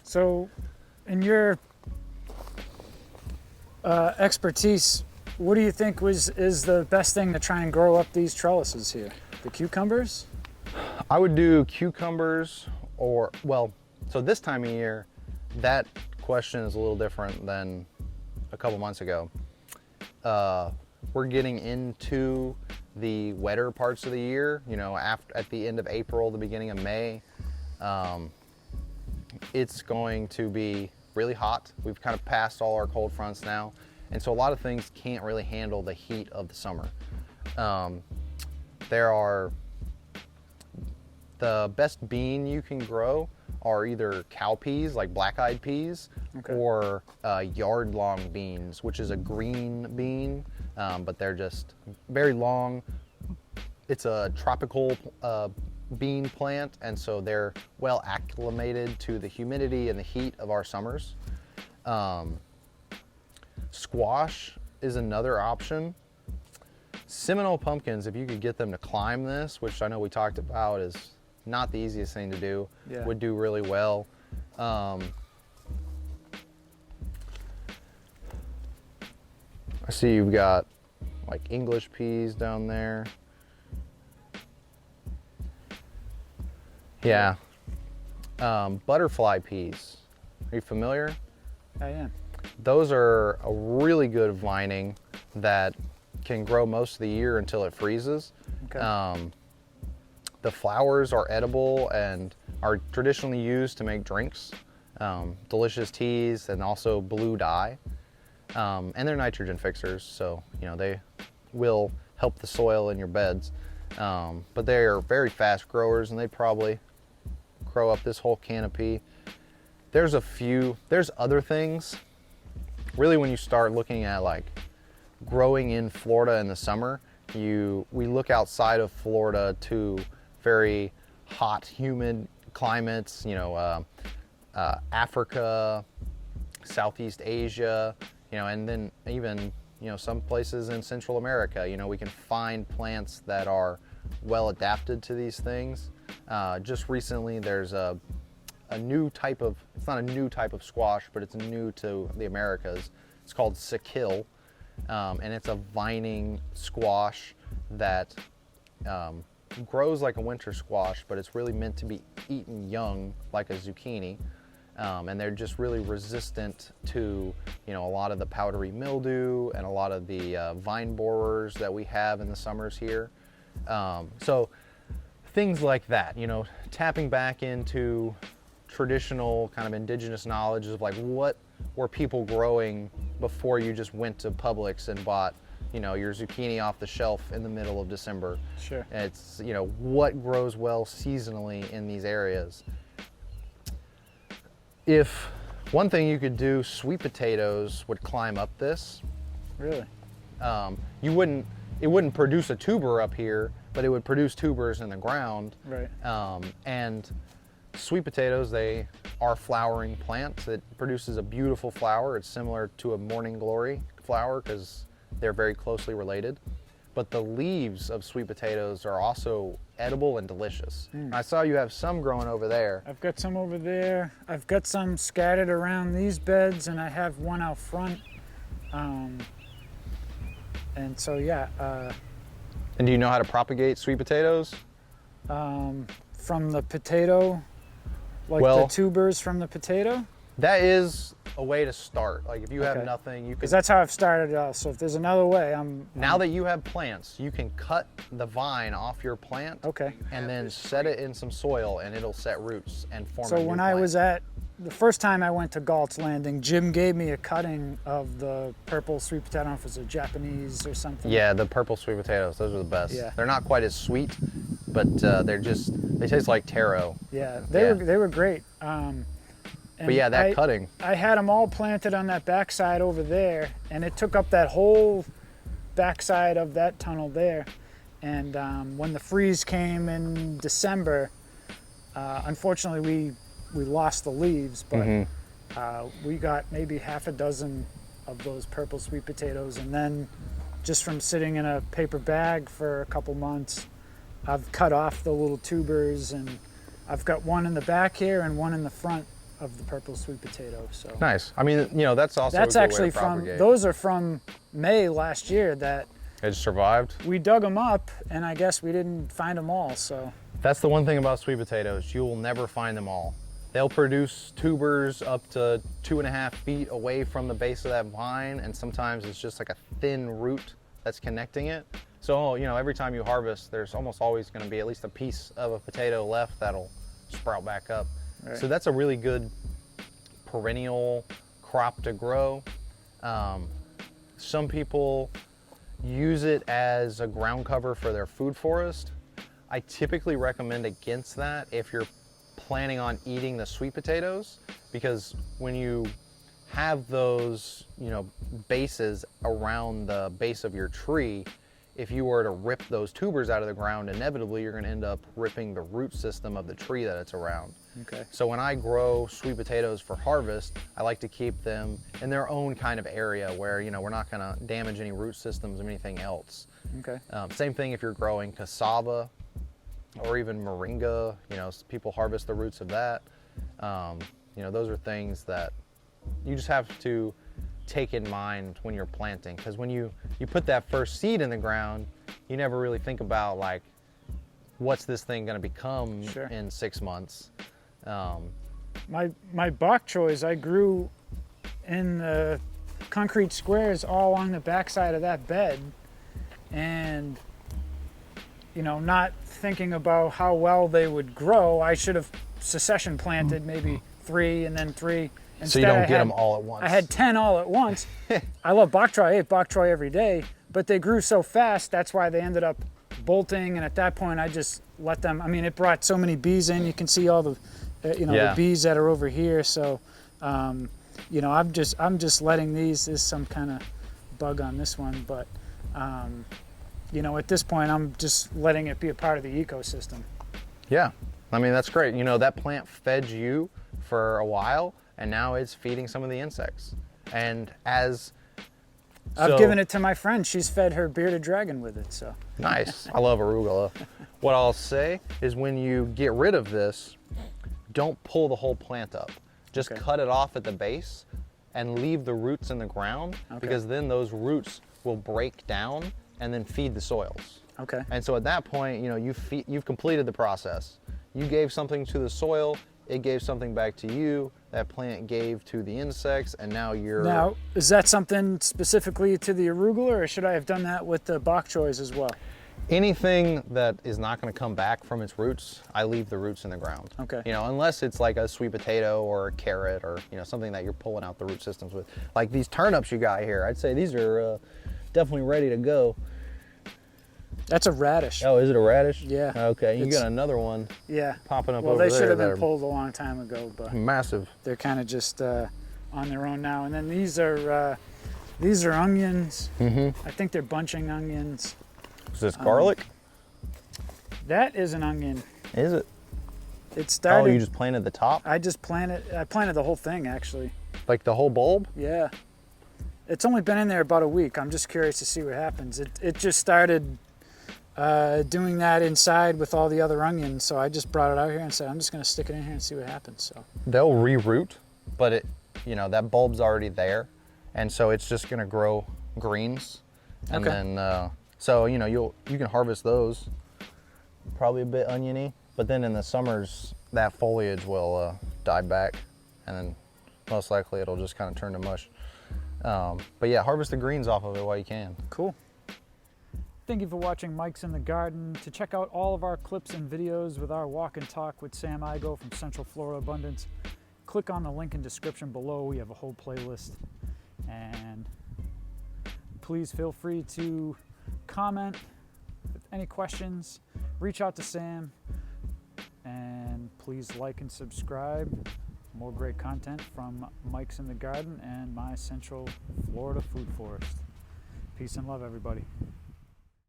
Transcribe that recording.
So, in your expertise, what do you think is the best thing to try and grow up these trellises here? The cucumbers? I would do cucumbers or, well, so this time of year, that question is a little different than a couple months ago. We're getting into the wetter parts of the year, you know, at the end of April, the beginning of May. It's going to be really hot. We've kind of passed all our cold fronts now. And so a lot of things can't really handle the heat of the summer. The best bean you can grow are either cowpeas, like black-eyed peas, Okay. or yard-long beans, which is a green bean, but they're just very long. It's a tropical bean plant, and so they're well acclimated to the humidity and the heat of our summers. Squash is another option. Seminole pumpkins, if you could get them to climb this, which I know we talked about is not the easiest thing to do, Yeah. would do really well. I see you've got like English peas down there. Yeah. Butterfly peas. Are you familiar? I am. Those are a really good vining that can grow most of the year until it freezes. Okay. The flowers are edible and are traditionally used to make drinks, delicious teas, and also blue dye. And they're nitrogen fixers, so you know they will help the soil in your beds. But they are very fast growers, and they probably grow up this whole canopy. There's other things. Really, when you start looking at like growing in Florida in the summer, we look outside of Florida to very hot, humid climates. You know, Africa, Southeast Asia. You know, and then even some places in Central America. You know, we can find plants that are well adapted to these things. Just recently, there's a new type of, it's not a new type of squash, but it's new to the Americas. It's called Sakil, and it's a vining squash that grows like a winter squash, but it's really meant to be eaten young like a zucchini. And they're just really resistant to a lot of the powdery mildew and a lot of the vine borers that we have in the summers here. So things like that, tapping back into traditional kind of indigenous knowledge of like what were people growing before you just went to Publix and bought your zucchini off the shelf in the middle of December. Sure. It's what grows well seasonally in these areas. If one thing you could do, sweet potatoes would climb up this. Really? It wouldn't produce a tuber up here, but it would produce tubers in the ground. Right. And sweet potatoes, they are flowering plants that produces a beautiful flower. It's similar to a morning glory flower because they're very closely related. But the leaves of sweet potatoes are also edible and delicious. I saw you have some growing over there. I've got some over there. I've got some scattered around these beds, and I have one out front. And so, yeah. And do you know how to propagate sweet potatoes? From the potato, like the tubers from the potato? That is a way to start. Like if you have Okay. nothing, you can. Because that's how I've started. So if there's another way, Now that you have plants, you can cut the vine off your plant. Okay. And then set it in some soil, and it'll set roots and form. So when I was the first time I went to Galt's Landing, Jim gave me a cutting of the purple sweet potato. I don't know if it was a Japanese or something. Yeah, the purple sweet potatoes. Those are the best. Yeah. They're not quite as sweet, but they taste like taro. Yeah, they were great. But yeah, that cutting. I had them all planted on that backside over there, and it took up that whole backside of that tunnel there. And when the freeze came in December, unfortunately we lost the leaves, but we got maybe half a dozen of those purple sweet potatoes. And then just from sitting in a paper bag for a couple months, I've cut off the little tubers, and I've got one in the back here and one in the front. of the purple sweet potato. So Nice. I mean, you know, that's also that's a good actually way to from, propagate. those are from May last year that It survived. we dug them up, and I guess we didn't find them all. So That's the one thing about sweet potatoes. You will never find them all. They'll produce tubers up to 2.5 feet away from the base of that vine, and sometimes it's just like a thin root that's connecting it. So, you know, every time you harvest, there's almost always going to be at least a piece of a potato left that'll sprout back up. Right. So that's a really good perennial crop to grow. Some people use it as a ground cover for their food forest. I typically recommend against that if you're planning on eating the sweet potatoes, because when you have those, you know, bases around the base of your tree, if you were to rip those tubers out of the ground, inevitably you're going to end up ripping the root system of the tree that it's around. okay, So when I grow sweet potatoes for harvest, I like to keep them in their own kind of area where, you know, we're not going to damage any root systems or anything else. okay, Same thing if you're growing cassava or even moringa, you know, people harvest the roots of that. You know, those are things that you just have to take in mind when you're planting, because when you put that first seed in the ground, you never really think about like, what's this thing going to become Sure. in 6 months. my bok choys I grew in the concrete squares all along the backside of that bed, and you know, not thinking about how well they would grow, I should have succession planted maybe 3 and then 3. So you don't get them all at once. I had 10 all at once. I love bok choy. I ate bok choy every day, but they grew so fast. That's why they ended up bolting. And at that point, I just let them. I mean, it brought so many bees in. You can see all the, you know, Yeah. the bees that are over here. So, you know, I'm just letting these. There's some kind of bug on this one, but you know, at this point, I'm just letting it be a part of the ecosystem. Yeah, I mean, that's great. You know, that plant fed you for a while, and now it's feeding some of the insects. And as I've given it to my friend. She's fed her bearded dragon with it. So nice. I love arugula. What I'll say is when you get rid of this, don't pull the whole plant up. Just Okay. cut it off at the base and leave the roots in the ground, because then those roots will break down and then feed the soils. okay, And so at that point, you know, you've completed the process. You gave something to the soil, it gave something back to you, that plant gave to the insects, and now you're... Now, is that something specifically to the arugula, or should I have done that with the bok choys as well? Anything that is not going to come back from its roots, I leave the roots in the ground. Okay. You know, unless it's like a sweet potato or a carrot or, you know, something that you're pulling out the root systems with. Like these turnips you got here, I'd say these are definitely ready to go. That's a radish. Oh, is it a radish? Yeah. Okay, you It's- got another one Yeah. popping up Well, over they there. should have that been are pulled a long time ago, but massive. they're kind of just on their own now. And then these are onions. Mm-hmm. I think they're bunching onions. Is this garlic? That is an onion. Is it? It started. Oh, you just planted the top? I planted the whole thing actually. Like the whole bulb? Yeah. It's only been in there about a week. I'm just curious to see what happens. It just started doing that inside with all the other onions. So I just brought it out here and said, I'm just going to stick it in here and see what happens. So They'll reroot, but it, you know, that bulb's already there. And so it's just going to grow greens. And Okay. then, so, you know, you can harvest those. Probably a bit oniony, but then in the summers, that foliage will die back. And then most likely it'll just kind of turn to mush. But yeah, harvest the greens off of it while you can. cool. Thank you for watching Mike's in the Garden. To check out all of our clips and videos with our walk and talk with Sam Igo from Central Florida Abundance, click on the link in description below. We have a whole playlist. And please feel free to comment with any questions. Reach out to Sam. And please like and subscribe. More great content from Mike's in the Garden and my Central Florida Food Forest. Peace and love, everybody.